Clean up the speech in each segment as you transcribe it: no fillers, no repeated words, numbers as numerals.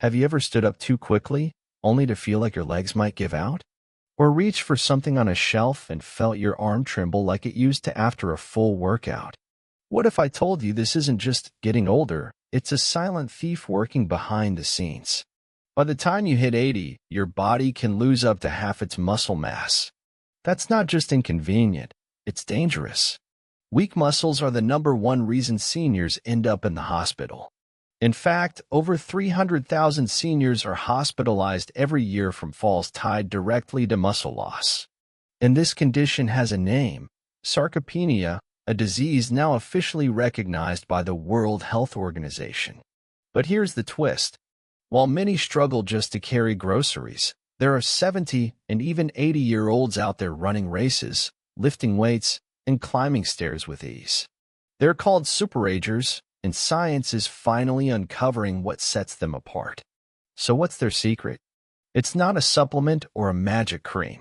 Have you ever stood up too quickly, only to feel like your legs might give out? Or reached for something on a shelf and felt your arm tremble like it used to after a full workout? What if I told you this isn't just getting older, it's a silent thief working behind the scenes? By the time you hit 80, your body can lose up to half its muscle mass. That's not just inconvenient, it's dangerous. Weak muscles are the #1 reason seniors end up in the hospital. In fact, over 300,000 seniors are hospitalized every year from falls tied directly to muscle loss. And this condition has a name: sarcopenia, a disease now officially recognized by the World Health Organization. But here's the twist. While many struggle just to carry groceries, there are 70 and even 80-year-olds out there running races, lifting weights, and climbing stairs with ease. They're called superagers, and science is finally uncovering what sets them apart. So what's their secret? It's not a supplement or a magic cream.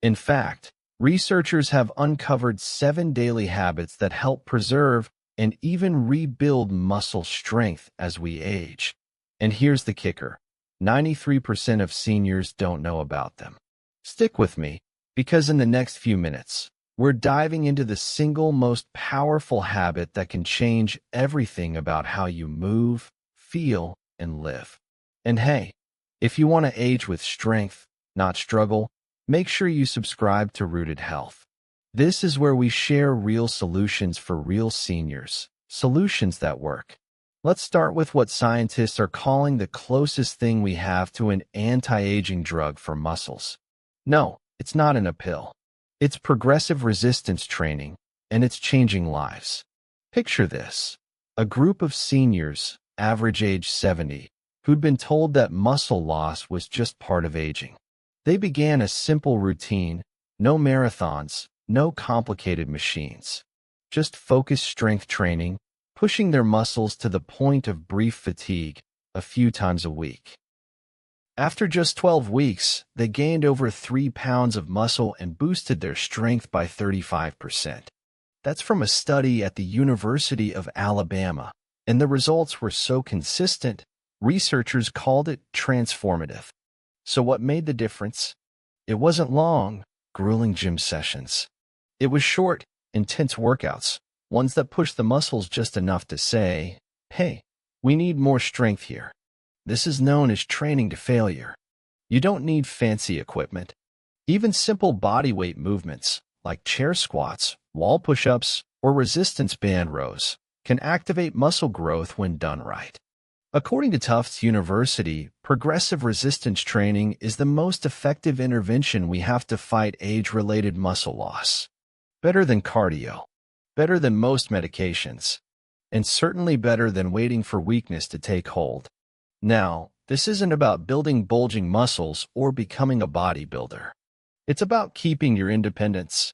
In fact, researchers have uncovered 7 daily habits that help preserve and even rebuild muscle strength as we age. And here's the kicker: 93% of seniors don't know about them. Stick with me, because in the next few minutes, we're diving into the single most powerful habit that can change everything about how you move, feel, and live. And hey, if you want to age with strength, not struggle, make sure you subscribe to Rooted Health. This is where we share real solutions for real seniors, solutions that work. Let's start with what scientists are calling the closest thing we have to an anti-aging drug for muscles. No, it's not in a pill. It's progressive resistance training, and it's changing lives. Picture this: a group of seniors, average age 70, who'd been told that muscle loss was just part of aging. They began a simple routine: no marathons, no complicated machines. Just focused strength training, pushing their muscles to the point of brief fatigue a few times a week. After just 12 weeks, they gained over 3 pounds of muscle and boosted their strength by 35%. That's from a study at the University of Alabama, and the results were so consistent, researchers called it transformative. So what made the difference? It wasn't long, grueling gym sessions. It was short, intense workouts, ones that pushed the muscles just enough to say, hey, we need more strength here. This is known as training to failure. You don't need fancy equipment. Even simple bodyweight movements, like chair squats, wall push-ups, or resistance band rows, can activate muscle growth when done right. According to Tufts University, progressive resistance training is the most effective intervention we have to fight age-related muscle loss. Better than cardio, better than most medications, and certainly better than waiting for weakness to take hold. Now, this isn't about building bulging muscles or becoming a bodybuilder. It's about keeping your independence.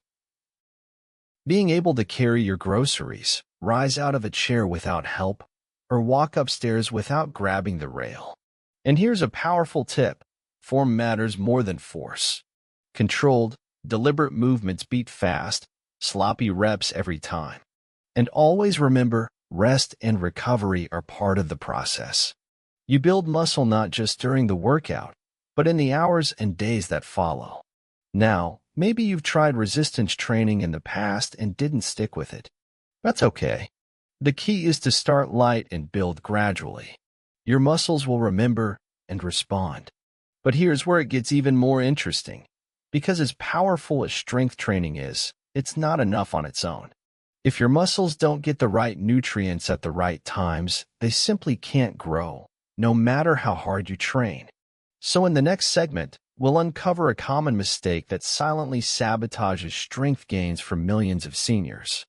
Being able to carry your groceries, rise out of a chair without help, or walk upstairs without grabbing the rail. And here's a powerful tip: form matters more than force. Controlled, deliberate movements beat fast, sloppy reps every time. And always remember, rest and recovery are part of the process. You build muscle not just during the workout, but in the hours and days that follow. Now, maybe you've tried resistance training in the past and didn't stick with it. That's okay. The key is to start light and build gradually. Your muscles will remember and respond. But here's where it gets even more interesting. Because as powerful as strength training is, it's not enough on its own. If your muscles don't get the right nutrients at the right times, they simply can't grow, no matter how hard you train. So in the next segment, we'll uncover a common mistake that silently sabotages strength gains for millions of seniors,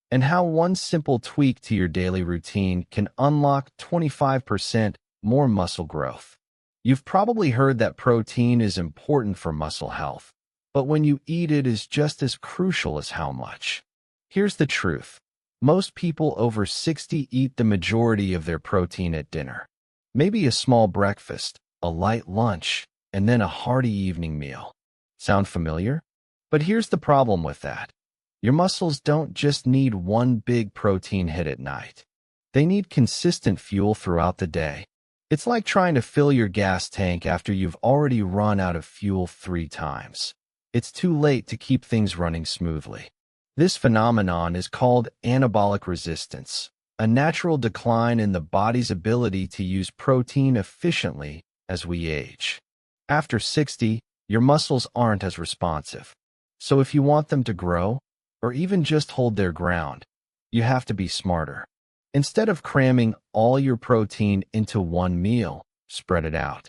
and how one simple tweak to your daily routine can unlock 25% more muscle growth. You've probably heard that protein is important for muscle health, but when you eat it is just as crucial as how much. Here's the truth. Most people over 60 eat the majority of their protein at dinner. Maybe a small breakfast, a light lunch, and then a hearty evening meal. Sound familiar? But here's the problem with that. Your muscles don't just need one big protein hit at night. They need consistent fuel throughout the day. It's like trying to fill your gas tank after you've already run out of fuel 3 times. It's too late to keep things running smoothly. This phenomenon is called anabolic resistance, a natural decline in the body's ability to use protein efficiently as we age. After 60, your muscles aren't as responsive. So if you want them to grow, or even just hold their ground, you have to be smarter. Instead of cramming all your protein into one meal, spread it out.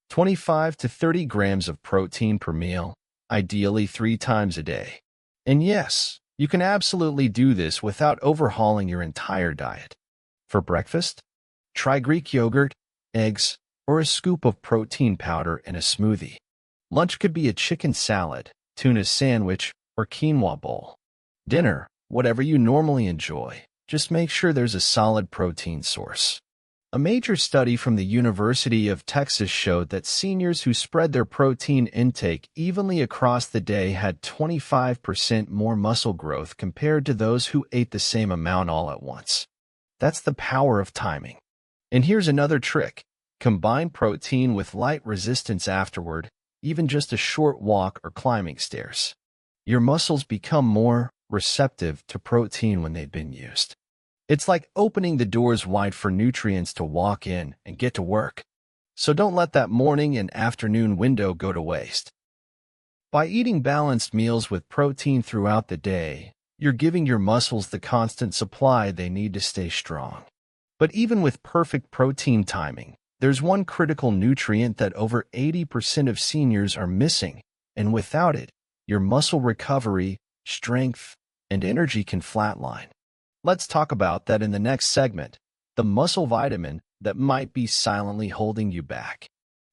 25 to 30 grams of protein per meal, ideally 3 times a day. And yes, you can absolutely do this without overhauling your entire diet. For breakfast, try Greek yogurt, eggs, or a scoop of protein powder in a smoothie. Lunch could be a chicken salad, tuna sandwich, or quinoa bowl. Dinner, whatever you normally enjoy, just make sure there's a solid protein source. A major study from the University of Texas showed that seniors who spread their protein intake evenly across the day had 25% more muscle growth compared to those who ate the same amount all at once. That's the power of timing. And here's another trick. Combine protein with light resistance afterward, even just a short walk or climbing stairs. Your muscles become more receptive to protein when they've been used. It's like opening the doors wide for nutrients to walk in and get to work. So don't let that morning and afternoon window go to waste. By eating balanced meals with protein throughout the day, you're giving your muscles the constant supply they need to stay strong. But even with perfect protein timing, there's one critical nutrient that over 80% of seniors are missing, and without it, your muscle recovery, strength, and energy can flatline. Let's talk about that in the next segment, the muscle vitamin that might be silently holding you back.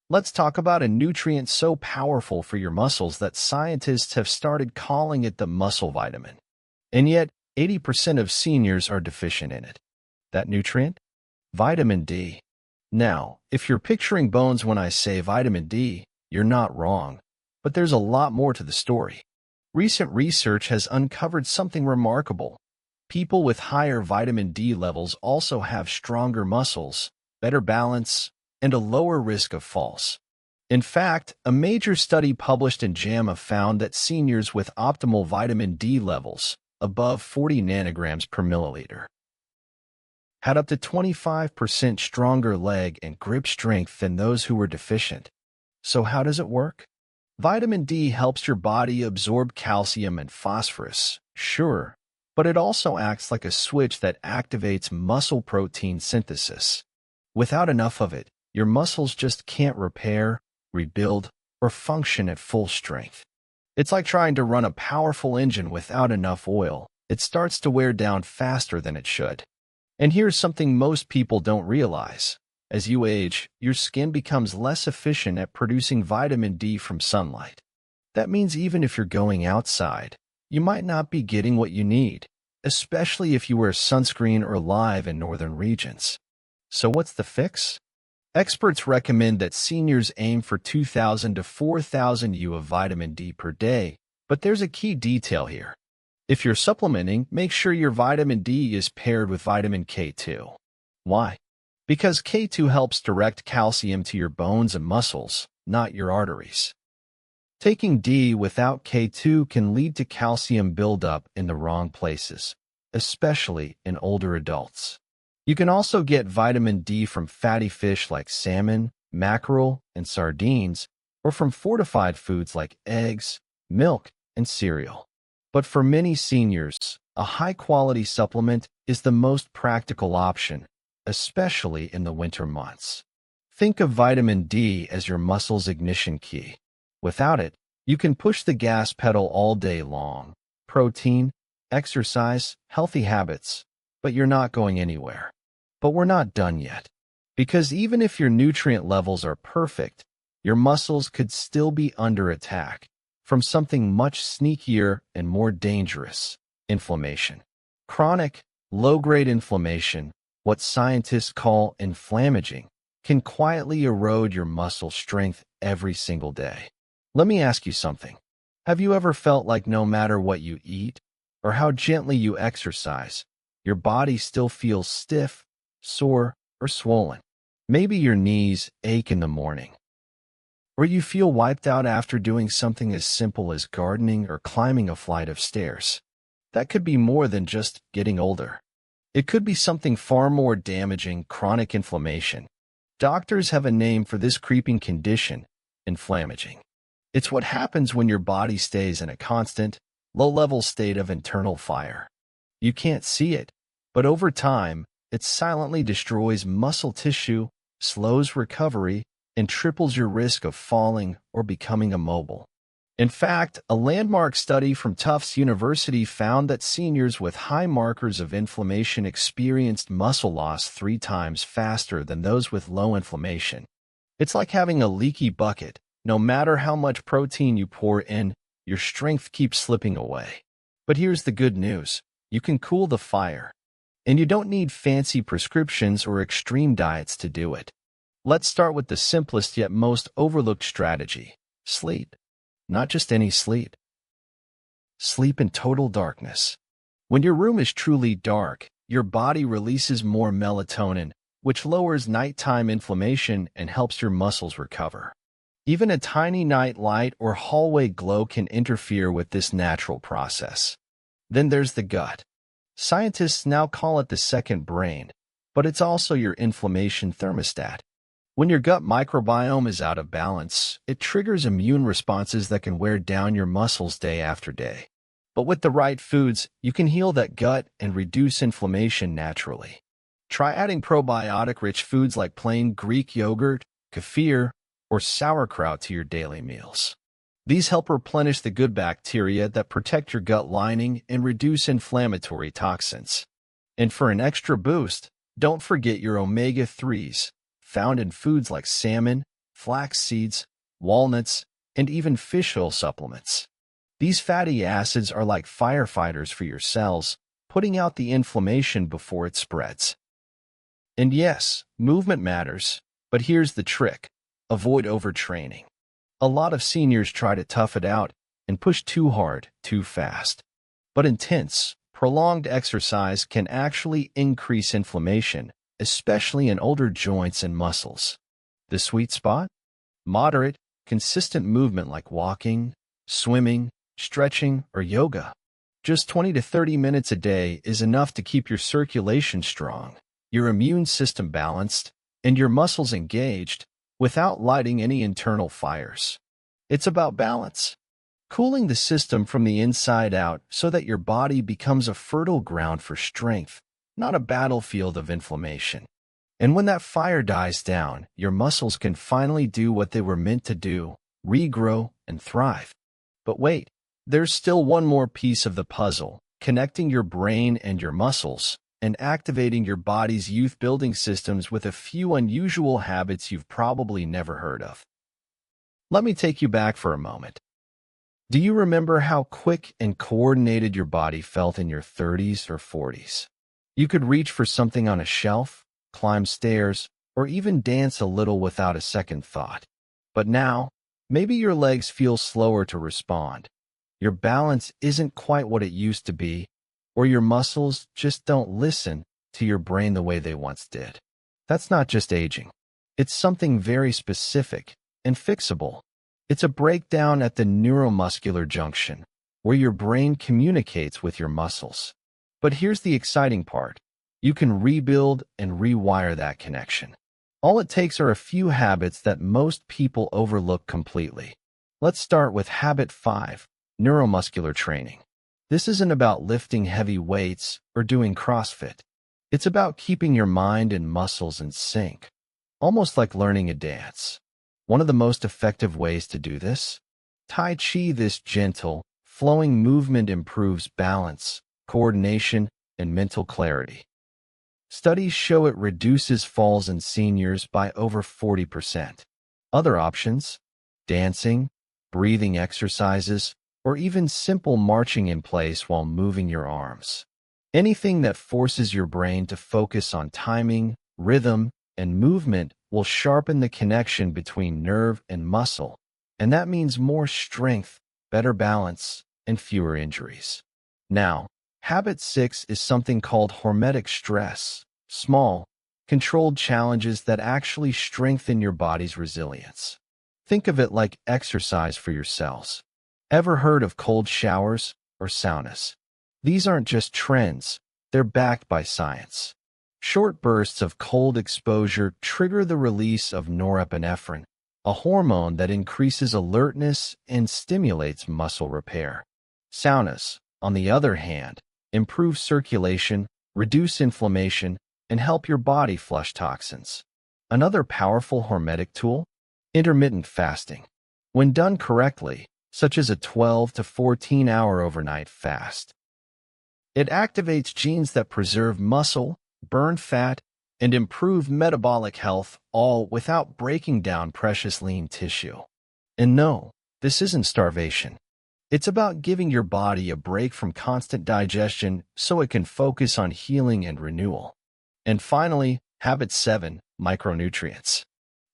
Let's talk about a nutrient so powerful for your muscles that scientists have started calling it the muscle vitamin. And yet, 80% of seniors are deficient in it. That nutrient? Vitamin D. Now, if you're picturing bones when I say vitamin D, you're not wrong. But there's a lot more to the story. Recent research has uncovered something remarkable. People with higher vitamin D levels also have stronger muscles, better balance, and a lower risk of falls. In fact, a major study published in JAMA found that seniors with optimal vitamin D levels, above 40 nanograms per milliliter, had up to 25% stronger leg and grip strength than those who were deficient. So how does it work? Vitamin D helps your body absorb calcium and phosphorus, sure, but it also acts like a switch that activates muscle protein synthesis. Without enough of it, your muscles just can't repair, rebuild, or function at full strength. It's like trying to run a powerful engine without enough oil. It starts to wear down faster than it should. And here's something most people don't realize. As you age, your skin becomes less efficient at producing vitamin D from sunlight. That means even if you're going outside, you might not be getting what you need, especially if you wear sunscreen or live in northern regions. So what's the fix? Experts recommend that seniors aim for 2,000 to 4,000 U of vitamin D per day, but there's a key detail here. If you're supplementing, make sure your vitamin D is paired with vitamin K2. Why? Because K2 helps direct calcium to your bones and muscles, not your arteries. Taking D without K2 can lead to calcium buildup in the wrong places, especially in older adults. You can also get vitamin D from fatty fish like salmon, mackerel, and sardines, or from fortified foods like eggs, milk, and cereal. But for many seniors, a high-quality supplement is the most practical option, especially in the winter months. Think of vitamin D as your muscle's ignition key. Without it, you can push the gas pedal all day long. Protein, exercise, healthy habits, but you're not going anywhere. But we're not done yet. Because even if your nutrient levels are perfect, your muscles could still be under attack from something much sneakier and more dangerous: inflammation. Chronic, low-grade inflammation, what scientists call inflammaging, can quietly erode your muscle strength every single day. Let me ask you something. Have you ever felt like no matter what you eat or how gently you exercise, your body still feels stiff, sore, or swollen? Maybe your knees ache in the morning, or you feel wiped out after doing something as simple as gardening or climbing a flight of stairs. That could be more than just getting older. It could be something far more damaging: chronic inflammation. Doctors have a name for this creeping condition: inflammaging. It's what happens when your body stays in a constant, low-level state of internal fire. You can't see it, but over time, it silently destroys muscle tissue, slows recovery, and triples your risk of falling or becoming immobile. In fact, a landmark study from Tufts University found that seniors with high markers of inflammation experienced muscle loss 3 times faster than those with low inflammation. It's like having a leaky bucket. No matter how much protein you pour in, your strength keeps slipping away. But here's the good news: you can cool the fire. And you don't need fancy prescriptions or extreme diets to do it. Let's start with the simplest yet most overlooked strategy: sleep. Not just any sleep. Sleep in total darkness. When your room is truly dark, your body releases more melatonin, which lowers nighttime inflammation and helps your muscles recover. Even a tiny night light or hallway glow can interfere with this natural process. Then there's the gut. Scientists now call it the second brain, but it's also your inflammation thermostat. When your gut microbiome is out of balance, it triggers immune responses that can wear down your muscles day after day. But with the right foods, you can heal that gut and reduce inflammation naturally. Try adding probiotic-rich foods like plain Greek yogurt, kefir, or sauerkraut to your daily meals. These help replenish the good bacteria that protect your gut lining and reduce inflammatory toxins. And for an extra boost, don't forget your omega-3s, found in foods like salmon, flax seeds, walnuts, and even fish oil supplements. These fatty acids are like firefighters for your cells, putting out the inflammation before it spreads. And yes, movement matters, but here's the trick: avoid overtraining. A lot of seniors try to tough it out and push too hard, too fast. But intense, prolonged exercise can actually increase inflammation, especially in older joints and muscles. The sweet spot? Moderate, consistent movement like walking, swimming, stretching, or yoga. Just 20 to 30 minutes a day is enough to keep your circulation strong, your immune system balanced, and your muscles engaged without lighting any internal fires. It's about balance. Cooling the system from the inside out so that your body becomes a fertile ground for strength, not a battlefield of inflammation. And when that fire dies down, your muscles can finally do what they were meant to do: regrow and thrive. But wait, there's still one more piece of the puzzle: connecting your brain and your muscles, and activating your body's youth-building systems with a few unusual habits you've probably never heard of. Let me take you back for a moment. Do you remember how quick and coordinated your body felt in your 30s or 40s? You could reach for something on a shelf, climb stairs, or even dance a little without a second thought. But now, maybe your legs feel slower to respond. Your balance isn't quite what it used to be, or your muscles just don't listen to your brain the way they once did. That's not just aging. It's something very specific and fixable. It's a breakdown at the neuromuscular junction, where your brain communicates with your muscles. But here's the exciting part: you can rebuild and rewire that connection. All it takes are a few habits that most people overlook completely. Let's start with habit 5, neuromuscular training. This isn't about lifting heavy weights or doing CrossFit. It's about keeping your mind and muscles in sync, almost like learning a dance. One of the most effective ways to do this? Tai Chi. This gentle, flowing movement improves balance, coordination, and mental clarity. Studies show it reduces falls in seniors by over 40%. Other options? Dancing, breathing exercises, or even simple marching in place while moving your arms. Anything that forces your brain to focus on timing, rhythm, and movement will sharpen the connection between nerve and muscle, and that means more strength, better balance, and fewer injuries. Now, habit 6 is something called hormetic stress: small, controlled challenges that actually strengthen your body's resilience. Think of it like exercise for your cells. Ever heard of cold showers or saunas? These aren't just trends, they're backed by science. Short bursts of cold exposure trigger the release of norepinephrine, a hormone that increases alertness and stimulates muscle repair. Saunas, on the other hand, improve circulation, reduce inflammation, and help your body flush toxins. Another powerful hormetic tool? Intermittent fasting. When done correctly, such as a 12 to 14-hour overnight fast, it activates genes that preserve muscle, burn fat, and improve metabolic health, all without breaking down precious lean tissue. And no, this isn't starvation. It's about giving your body a break from constant digestion so it can focus on healing and renewal. And finally, habit 7, micronutrients.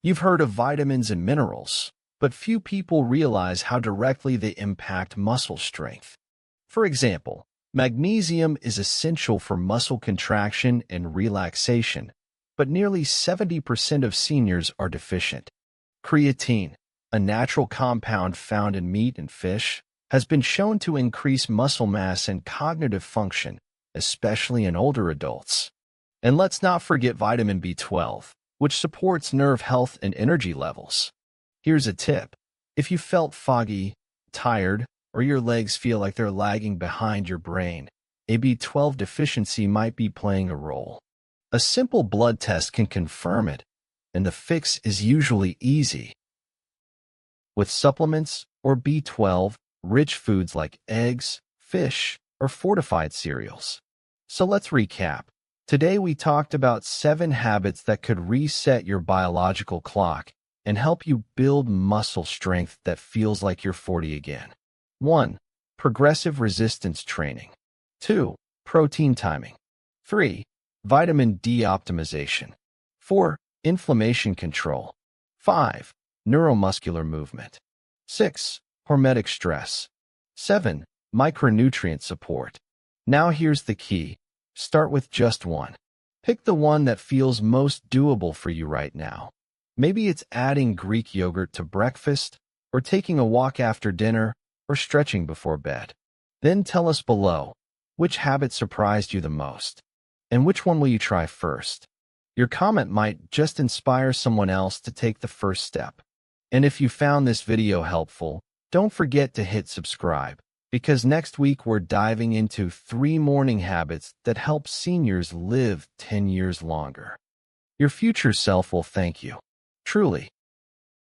You've heard of vitamins and minerals, but few people realize how directly they impact muscle strength. For example, magnesium is essential for muscle contraction and relaxation, but nearly 70% of seniors are deficient. Creatine, a natural compound found in meat and fish, has been shown to increase muscle mass and cognitive function, especially in older adults. And let's not forget vitamin B12, which supports nerve health and energy levels. Here's a tip. If you felt foggy, tired, or your legs feel like they're lagging behind your brain, a B12 deficiency might be playing a role. A simple blood test can confirm it, and the fix is usually easy. With supplements or B12, rich foods like eggs, fish, or fortified cereals. So let's recap. Today we talked about 7 habits that could reset your biological clock and help you build muscle strength that feels like you're 40 again. 1. Progressive resistance training. 2. Protein timing. 3. Vitamin D optimization. 4. Inflammation control. 5. Neuromuscular movement. 6. Hormetic stress. 7. Micronutrient support. Now here's the key. Start with just one. Pick the one that feels most doable for you right now. Maybe it's adding Greek yogurt to breakfast, or taking a walk after dinner, or stretching before bed. Then tell us below, which habit surprised you the most? And which one will you try first? Your comment might just inspire someone else to take the first step. And if you found this video helpful, don't forget to hit subscribe, because next week we're diving into 3 morning habits that help seniors live 10 years longer. Your future self will thank you. Truly.